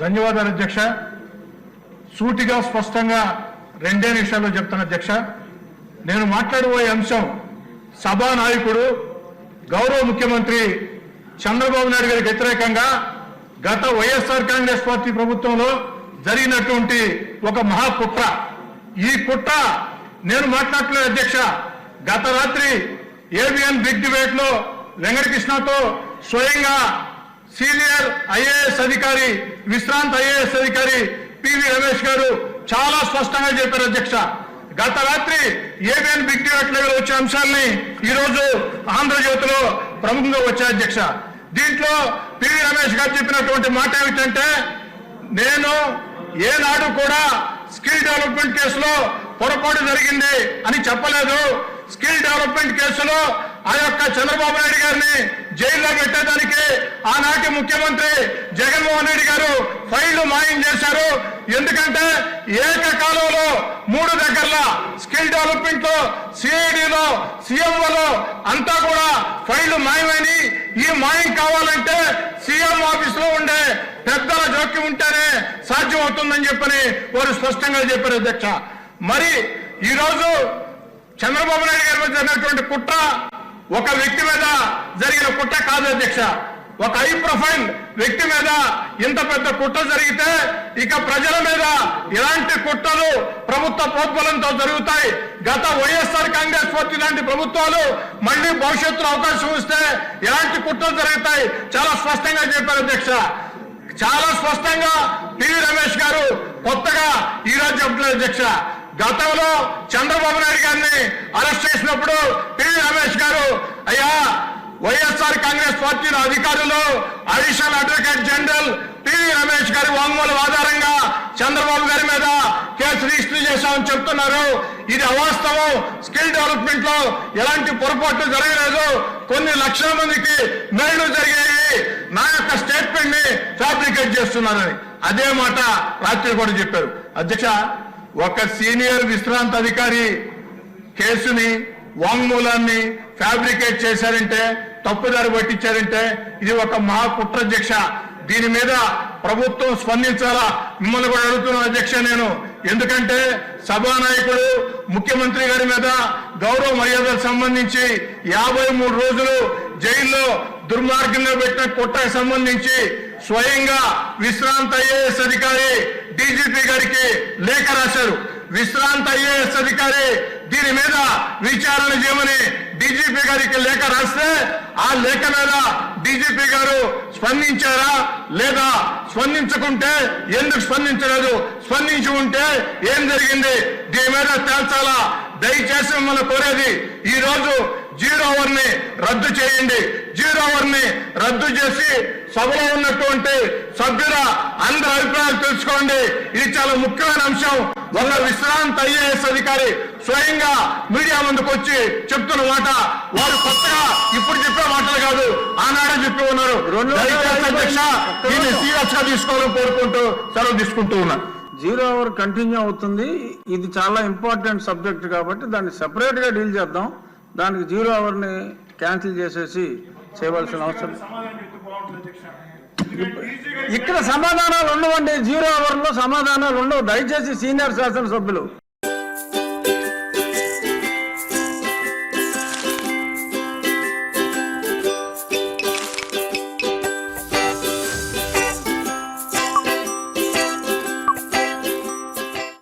ధన్యవాదాలు అధ్యక్ష. సూటిగా స్పష్టంగా రెండే నిమిషాల్లో చెప్తాను అధ్యక్ష. నేను మాట్లాడబోయే అంశం సభానాయకుడు గౌరవ ముఖ్యమంత్రి చంద్రబాబు నాయుడు గారికి వ్యతిరేకంగా గత వైఎస్ఆర్ కాంగ్రెస్ పార్టీ ప్రభుత్వంలో జరిగినటువంటి ఒక మహాకుట్ర. ఈ కుట్ర నేను మాట్లాడలేదు అధ్యక్ష. గత రాత్రి ఏబిఎన్ బిగ్ డిబేట్ లో వెంకటకృష్ణతో స్వయంగా సీనియర్ ఐఏఎస్ అధికారి, విశ్రాంత ఐఏఎస్ అధికారి పివి రమేష్ గారు చాలా స్పష్టంగా చెప్పారు అధ్యక్ష. గత రాత్రి ఏబిఎన్ బిగ్ డిబేట్ లో వచ్చే అంశాలని ఈరోజు ఆంధ్రజ్యోతిలో ప్రముఖంగా వచ్చాయి అధ్యక్ష. దీంట్లో పివి రమేష్ గారు చెప్పినటువంటి మాట ఏమిటంటే, నేను ఏనాడు కూడా స్కిల్ డెవలప్మెంట్ కేసులో పొరపాటు జరిగింది అని చెప్పలేదు. స్కిల్ డెవలప్మెంట్ కేసులో ఆ యొక్క చంద్రబాబు నాయుడు గారిని జైల్లో పెట్టేదానికి ఆనాటి ముఖ్యమంత్రి జగన్మోహన్ రెడ్డి గారు ఫైళ్లు మాయం చేశారు. ఎందుకంటే ఏకకాలంలో 3 దగ్గరల స్కిల్ డెవలప్మెంట్ లో, సిఐడిలో, సీఎంఓలో అంతా కూడా ఫైళ్లు మాయమని, ఈ మాయం కావాలంటే సీఎం ఆఫీస్ లో ఉండే పెద్దల జోక్యం ఉంటేనే సాధ్యం అవుతుందని చెప్పని వారు స్పష్టంగా చెప్పారు అధ్యక్ష. మరి ఈరోజు చంద్రబాబు నాయుడు గారి మీద జరిగినటువంటి కుట్ర ఒక వ్యక్తి మీద జరిగిన కుట్ర కాదు అధ్యక్ష. ఒక హై ప్రొఫైల్ వ్యక్తి మీద ఇంత పెద్ద కుట్ర జరిగితే ఇక ప్రజల మీద ఇలాంటి కుట్రలు ప్రభుత్వ ప్రోద్బలంతో జరుగుతాయి. గత వైఎస్ఆర్ కాంగ్రెస్ పార్టీ లాంటి ప్రభుత్వాలు మళ్లీ భవిష్యత్తులో అవకాశం ఇస్తే ఇలాంటి కుట్రలు జరుగుతాయి. చాలా స్పష్టంగా చెప్పారు అధ్యక్ష. చాలా స్పష్టంగా పివి రమేష్ గారు కొత్తగా ఈరోజు చెప్పలేదు అధ్యక్ష. గతంలో చంద్రబాబు నాయుడు గారిని అరెస్ట్ చేసినప్పుడు పివి రమేష్ గారు, అయ్యా వైఎస్ఆర్ కాంగ్రెస్ పార్టీల అధికారులు additional advocate general PV Ramesh గారి వాంగ్మూలం ఆధారంగా చంద్రబాబు గారి మీద కేసు రిజిస్టర్ చేశామని చెప్తున్నారు. ఇది అవాస్తవం. స్కిల్ డెవలప్మెంట్ లో ఎలాంటి పొరపాట్లు జరగలేదు. కొన్ని లక్షల మందికి మేళ్లు జరిగాయి. నా యొక్క స్టేట్మెంట్ ని ఫ్యాబ్రికేట్ చేస్తున్నారని అదే మాట రాత్రి కూడా చెప్పారు అధ్యక్ష. ఒక సీనియర్ విశ్రాంత అధికారి కేసుని, వాంగ్మూలాన్ని ఫ్యాబ్రికేట్ చేశారంటే, తప్పుదారి పట్టించారంటే ఇది ఒక మహాకుట్ర అధ్యక్ష. దీని మీద ప్రభుత్వం స్పందించాలా మిమ్మల్ని కూడా అడుగుతున్నాను అధ్యక్ష నేను. ఎందుకంటే సభానాయకుడు ముఖ్యమంత్రి గారి మీద గౌరవ మర్యాదలకు సంబంధించి 53 రోజులు జైల్లో దుర్మార్గంగా పెట్టిన కుట్రకు సంబంధించి స్వయంగా విశ్రాంత ఐఏఎస్ అధికారి డీజీపీ గారికి లేఖ రాశారు. విశ్రాంత ఐఏఎస్ అధికారి దీని మీద విచారణ చేయమని డీజీపీ గారికి లేఖ రాస్తే ఆ లేఖ మీద డీజీపీ గారు స్పందించారా లేదా, స్పందించకుంటే ఎందుకు స్పందించలేదు, స్పందించి ఉంటే ఏం జరిగింది, దీని మీద తేల్చాలా. దయచేసి మిమ్మల్ని కోరేది, ఈ రోజు 0 అవర్ ని రద్దు చేయండి. 0 అవర్ ని రద్దు చేసి సభలో ఉన్నటువంటి సభ్యుల అందరి అభిప్రాయాలు తెలుసుకోండి. ఇది చాలా ముఖ్యమైన అంశం. ఒక విశ్రాంత ఐఏఎస్ అధికారి స్వయంగా మీడియా ముందుకు వచ్చి చెప్తున్న మాట వారు కొత్తగా ఇప్పుడు చెప్పే మాటలు కాదు, ఆనాడే చెప్పి ఉన్నారు. అధ్యక్ష, దీన్ని సీరియస్ గా తీసుకోవాలని కోరుకుంటూ సెలవు తీసుకుంటూ ఉన్నారు. 0 అవర్ కంటిన్యూ అవుతుంది. ఇది చాలా ఇంపార్టెంట్ సబ్జెక్ట్ కాబట్టి దాన్ని సెపరేట్ గా డీల్ చేద్దాం. దానికి 0 అవర్ ని క్యాన్సిల్ చేసేసి చేయవలసిన అవసరం. ఇక్కడ సమాధానాలు ఉండవండి. 0 అవర్ లో సమాధానాలు ఉండవు. దయచేసి సీనియర్ శాసనసభ్యులు